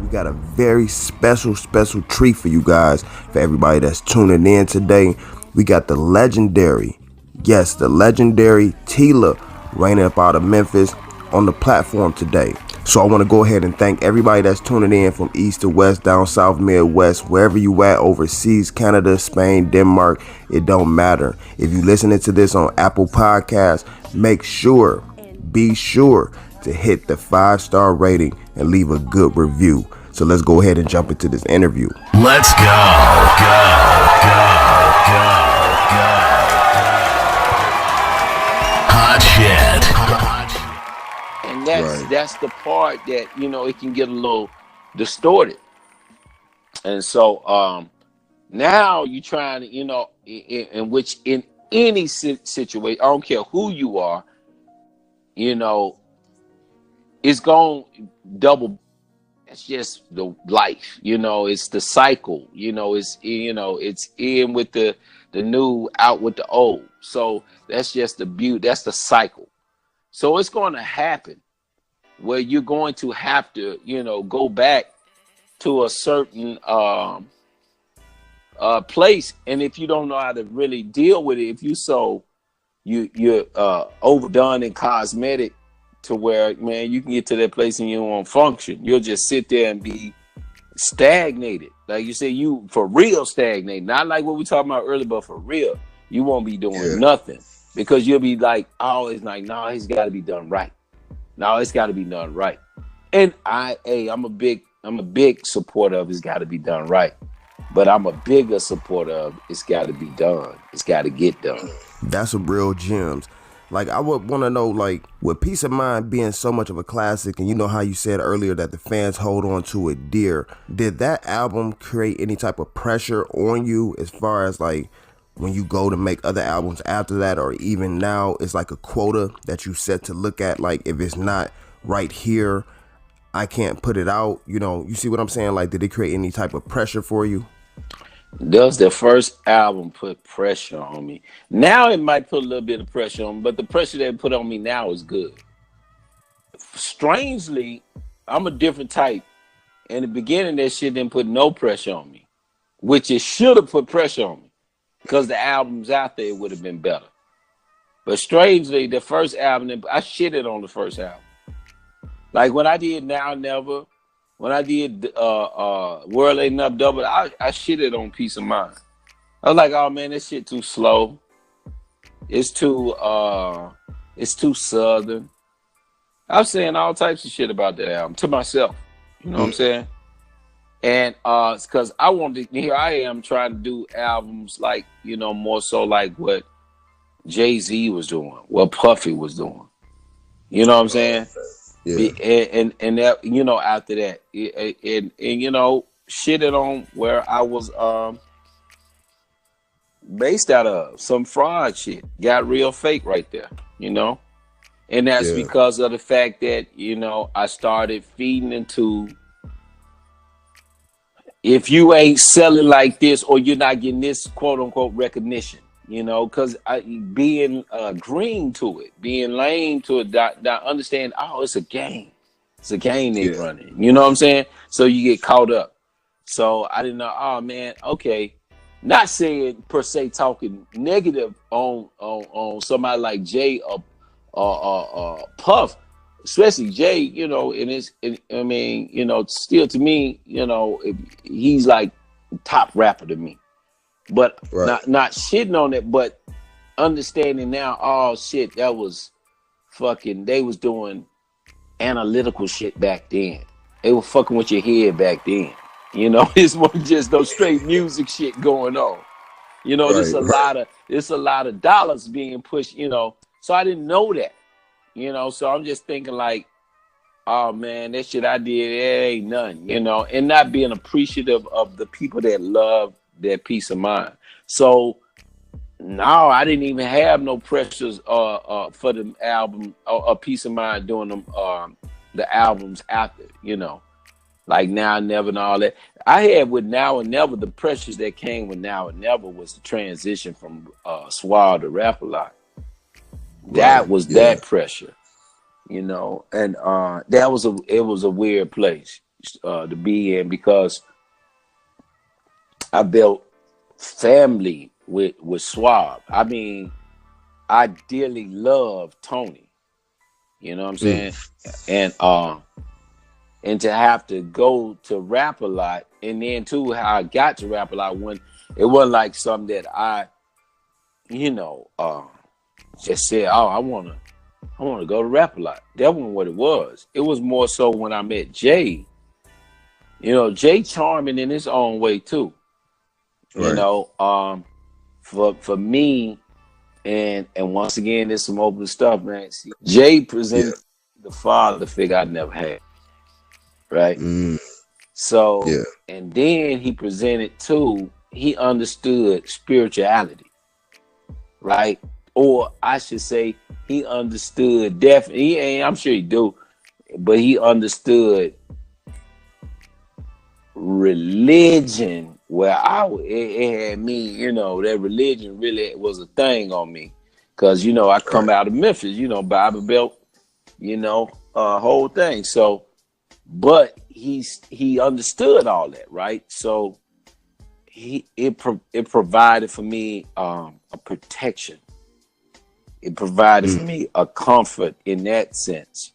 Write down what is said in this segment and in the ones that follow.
We got a very special treat for you guys, for everybody that's tuning in today. We got the legendary, yes, the legendary Tela reigning up out of Memphis on the platform today. So I want to go ahead and thank everybody that's tuning in from east to west, down south, midwest, wherever you at, overseas, Canada, Spain, Denmark, it don't matter. If you listening to this on Apple Podcasts, be sure to hit the 5-star rating and leave a good review. So let's go ahead and jump into this interview. Let's go. Hot shit. And that's the part that, it can get a little distorted. And so now you're trying to, in any situation, I don't care who you are, it's going double. It's just the life, it's the cycle, it's in with the new, out with the old. So that's just the beauty. That's the cycle. So it's going to happen where you're going to have to, go back to a certain place. And if you don't know how to really deal with it, if you're overdone in cosmetic, to where, man, you can get to that place and you won't function. You'll just sit there and be stagnated. Like you say, you for real stagnated. Not like what we talking about earlier, but for real, you won't be doing nothing, because you'll be like, always like, no, it's got to be done right. No, it's got to be done right. And I'm a big supporter of it's got to be done right. But I'm a bigger supporter of it's got to be done. It's got to get done. That's some real gems. Like, I would want to know, like, with Peace of Mind being so much of a classic, and you know how you said earlier that the fans hold on to it dear, did that album create any type of pressure on you as far as, like, when you go to make other albums after that, or even now, it's like a quota that you set to look at, like, if it's not right here, I can't put it out, you see what I'm saying? Like, did it create any type of pressure for you? Does the first album put pressure on me? Now it might put a little bit of pressure on me, but the pressure that it put on me now is good. Strangely, I'm a different type. In the beginning, that shit didn't put no pressure on me, which it should have put pressure on me, because the albums out there would have been better. But strangely, the first album, I shitted on the first album. Like when I did Now or Never, when I did World Ain't Enough Double, I shitted on Peace of Mind. I was like, oh man, this shit too slow. It's too southern. I was saying all types of shit about that album to myself. You know what I'm saying? And it's because I wanted to, here I am trying to do albums like, more so like what Jay-Z was doing, what Puffy was doing. You know what I'm saying? Yeah. And that, after that, and shitted on where I was based out of, some fraud shit, got real fake right there, and that's because of the fact that I started feeding into, if you ain't selling like this, or you're not getting this quote unquote recognition. Because being green to it, being lame to it, not understand, it's a game. It's a game they running. You know what I'm saying? So you get caught up. So I didn't know, oh man, okay. Not saying per se talking negative on somebody like Jay or Puff, especially Jay, still to me, he's like top rapper to me. But not shitting on it, but understanding now, oh shit, that was fucking, they was doing analytical shit back then. They were fucking with your head back then. It's more just no straight music shit going on. There's a lot of dollars being pushed, so I didn't know that. So I'm just thinking like, oh man, that shit I did, it ain't nothing, and not being appreciative of the people that love their peace of mind. So no, I didn't even have no pressures for the album or Peace of Mind doing them the albums after, like Now and Never and all that. I had with Now and Never, the pressures that came with Now and Never was the transition from Suave to Rap a Lot. That was that pressure, and it was a weird place. to be in, because I built family with Suave. I mean, I dearly love Tony. You know what I'm saying? And to have to go to rap a lot, and then too how I got to rap a lot, when it wasn't like something that I, just said, oh, I wanna go to rap a lot. That wasn't what it was. It was more so when I met Jay. Jay charming in his own way too. Right. For me, and once again, there's some open stuff, man. See, Jay presented the father figure I never had. Right. So, and then he presented too, he understood spirituality. Right. Or I should say, he understood definitely, I'm sure he do, but he understood religion, where it had me, that religion really was a thing on me. Cause, I come out of Memphis, Bible Belt, whole thing. So, but he understood all that, right? So it provided for me a protection. It provided for me a comfort in that sense,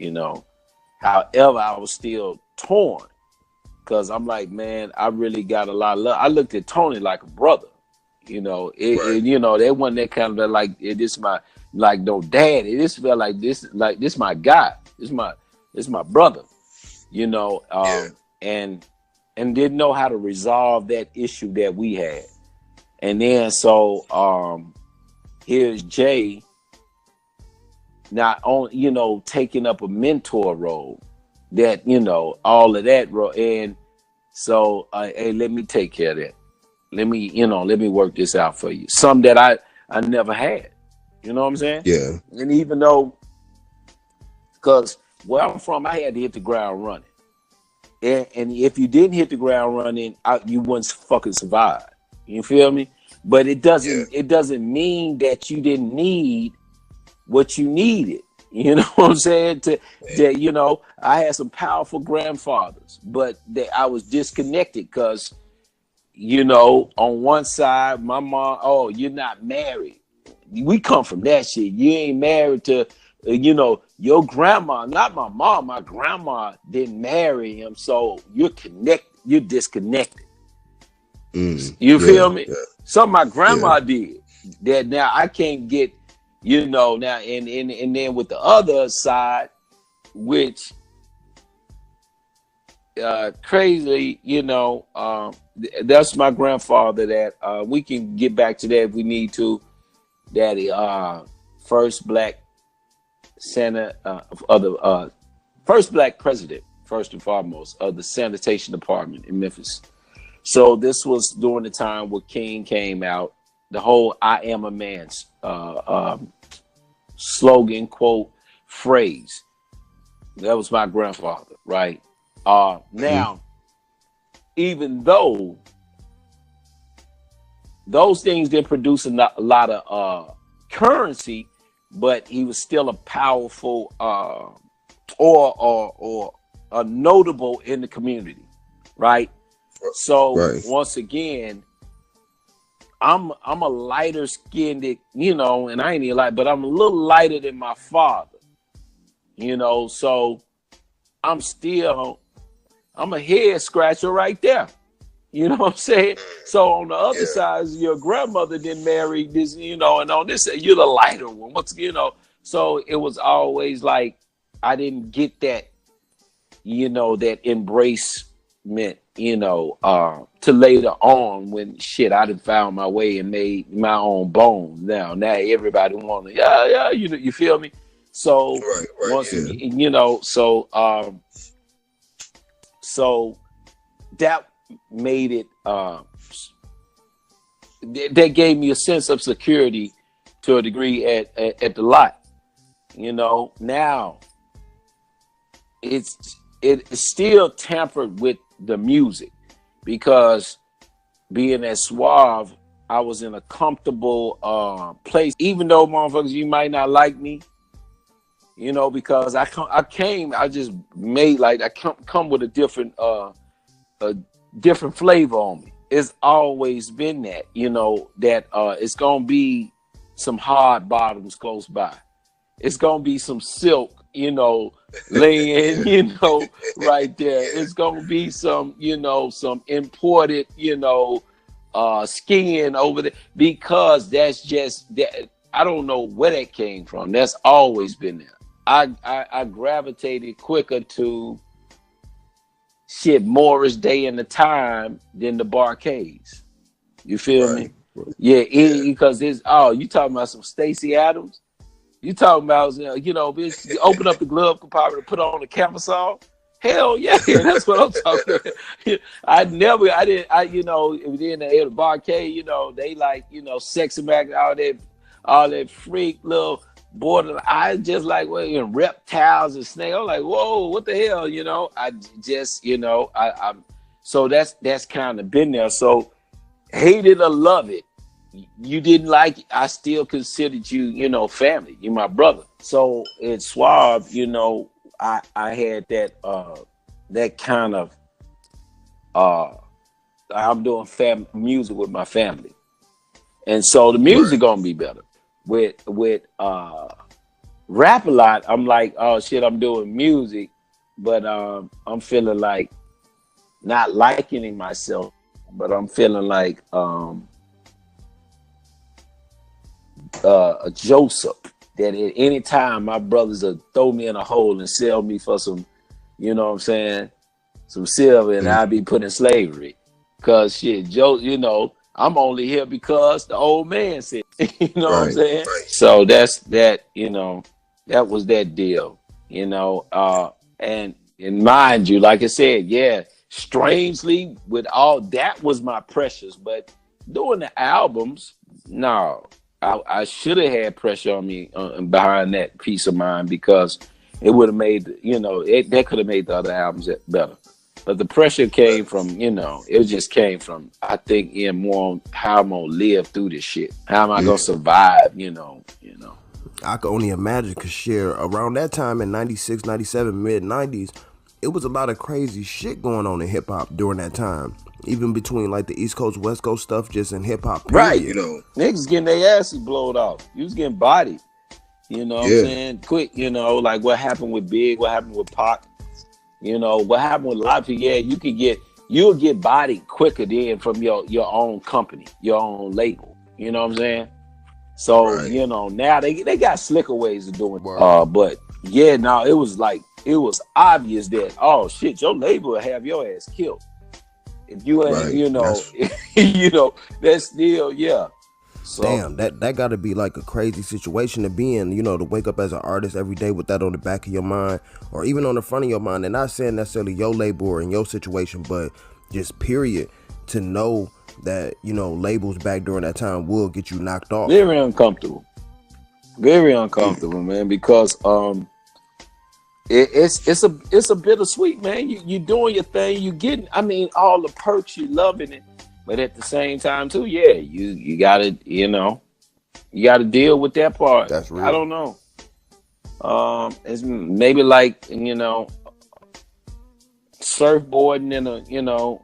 However, I was still torn, because I'm like, man, I really got a lot of love. I looked at Tony like a brother, they wasn't that kind of like, this my, like, no daddy. This felt like this my guy. This my brother, and didn't know how to resolve that issue that we had. And then so here's Jay, not only taking up a mentor role, that all of that role. And so hey, let me take care of that. Let me work this out for you. Something that I never had. You know what I'm saying? Yeah. And even though, because where I'm from, I had to hit the ground running. And if you didn't hit the ground running, you wouldn't fucking survive. You feel me? But it doesn't mean that you didn't need what you needed. You know what I'm saying? I had some powerful grandfathers, but I was disconnected because, on one side, my mom, oh, you're not married. We come from that shit. You ain't married to, your grandma, not my mom, my grandma didn't marry him. So you're disconnected. You feel me? Yeah. Something my grandma did that now I can't get, now, and then with the other side, which crazy, that's my grandfather that we can get back to that if we need to. Daddy, first black Senate first black president, first and foremost, of the sanitation department in Memphis. So this was during the time where King came out, the whole "I am a man's" slogan, quote, phrase. That was my grandfather, right? Now, even though those things didn't produce a lot of currency, but he was still a powerful or a notable in the community, right? So once again, I'm a lighter skinned, and I ain't even light, but I'm a little lighter than my father, so I'm a head scratcher right there. You know what I'm saying? So on the other side, your grandmother didn't marry this, and on this side, you're the lighter one. So it was always like I didn't get that, that embracement, to later on when I done found my way and made my own bones. Now everybody want to, you feel me? So once again, so that made it that gave me a sense of security to a degree at the lot. Now it's still tampered with the music, because being at Suave, I was in a comfortable place. Even though, motherfuckers, you might not like me, You know, because I just made like I come with a different flavor on me. It's always been that, you know, that it's gonna be some hard bottoms close by. It's gonna be some silk, you know, laying, you know, right there. It's gonna be some, you know, some imported, you know, skin over there because that's just that. I don't know where that came from. That's always been there. I gravitated quicker to shit Morris Day and the Time than the Barcades. You feel me? Yeah, because it's you talking about some Stacey Adams. You talking about, you know, bitch, you open up the glove compartment and put on a camisole. Hell yeah, that's what I'm talking about. You know, in the barcade, you know, they like, you know, sexy back, all that freak little border. I just like, well, you know, reptiles and snakes. I'm like, whoa, what the hell, you know? I just, you know, I'm so that's kind of been there. So hate it or love it, you didn't like it, I still considered you, you know, family. You're my brother. So it's Suave, you know, I had that kind of I'm doing music with my family. And so the music gonna be better. With Rap a Lot, I'm like, oh shit, I'm doing music, but I'm feeling like not likening myself, but I'm feeling like a Joseph, that at any time my brothers will throw me in a hole and sell me for some, you know what I'm saying, some silver, and I'll be put in slavery. Cause shit, Joe, you know, I'm only here because the old man said, you know what I'm saying? Right. So that's that, you know, that was that deal, you know, and mind you, like I said, yeah, strangely with all that was my pressures, but doing the albums, no, I should have had pressure on me behind that peace of mind, because it would have made, you know, that could have made the other albums better. But the pressure came from, you know, it just came from, I think, more on how I'm going to live through this shit. How am I going to survive, you know. I could only imagine, because shit, around that time in 96, 97, mid-90s, it was a lot of crazy shit going on in hip-hop during that time. Even between, like, the East Coast, West Coast stuff, just in hip-hop, period. Right, you know. Niggas getting their asses blowed off. You was getting bodied. You know what I'm saying? Quick, you know, like what happened with Big, what happened with Pac. You know, what happened with a lot of people, yeah, you'll get bodied quicker than from your own company, your own label. You know what I'm saying? So, you know, now they got slicker ways of doing it. But yeah, now it was obvious that, oh shit, your label will have your ass killed. If you ain't, you know, you know, that's still, yeah. So, damn, that got to be like a crazy situation to be in, you know, to wake up as an artist every day with that on the back of your mind, or even on the front of your mind. And not saying necessarily your label or in your situation, but just period, to know that, you know, labels back during that time will get you knocked off. Very uncomfortable, man, because it's a bittersweet, man. You doing your thing, you getting, I mean, all the perks, you loving it. But at the same time, too, yeah, you gotta, you know, you gotta deal with that part. That's real. I don't know. It's maybe like, you know, surfboarding in a, you know,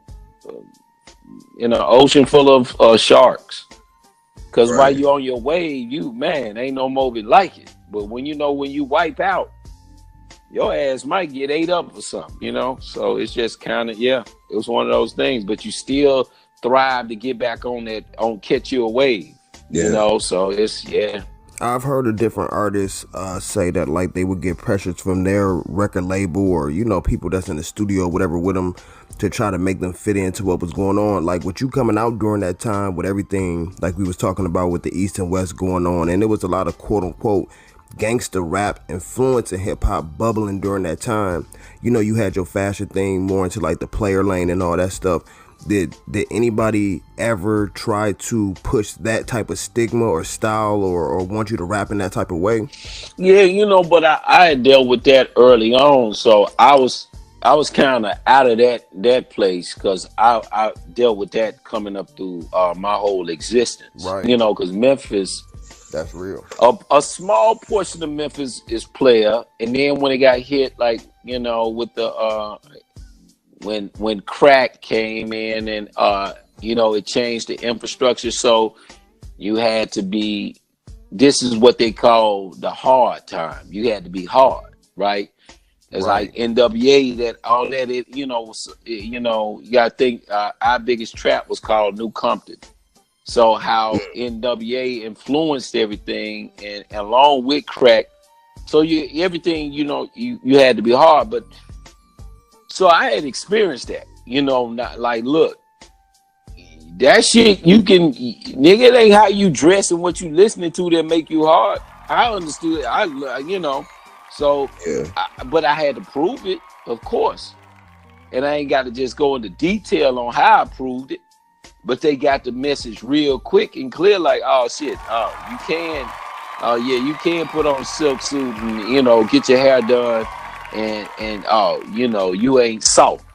in an ocean full of sharks. Because while you're on your wave, ain't no movie like it. But when you wipe out, your ass might get ate up or something, you know. So it's just kind of, it was one of those things. But you still thrive to get back on catch you a wave, you know. So it's I've heard of different artists say that, like, they would get pressures from their record label, or, you know, people that's in the studio or whatever with them, to try to make them fit into what was going on. Like with you coming out during that time with everything like we was talking about with the East and West going on, and there was a lot of quote unquote gangster rap influence in hip hop bubbling during that time. You know, you had your fashion thing more into like the player lane and all that stuff. Did anybody ever try to push that type of stigma or style, or want you to rap in that type of way? Yeah, you know, but I had dealt with that early on, so I was kind of out of that place, because I dealt with that coming up through my whole existence. Right. You know, because Memphis That's real. A small portion of Memphis is player, and then when it got hit, like with the when crack came in, and it changed the infrastructure, so you had to be. This is what they call the hard time. You had to be hard, right? It's like NWA, that all that you gotta think our biggest trap was called New Compton. So how NWA influenced everything, and along with crack, so everything you had to be hard. But so I had experienced that, not like, look, that shit you can, nigga, it ain't how you dress and what you listening to that make you hard. I understood. So, but I had to prove it, of course, and I ain't got to just go into detail on how I proved it. But they got the message real quick and clear, like, oh shit, you can put on a silk suit and get your hair done, and you ain't soft.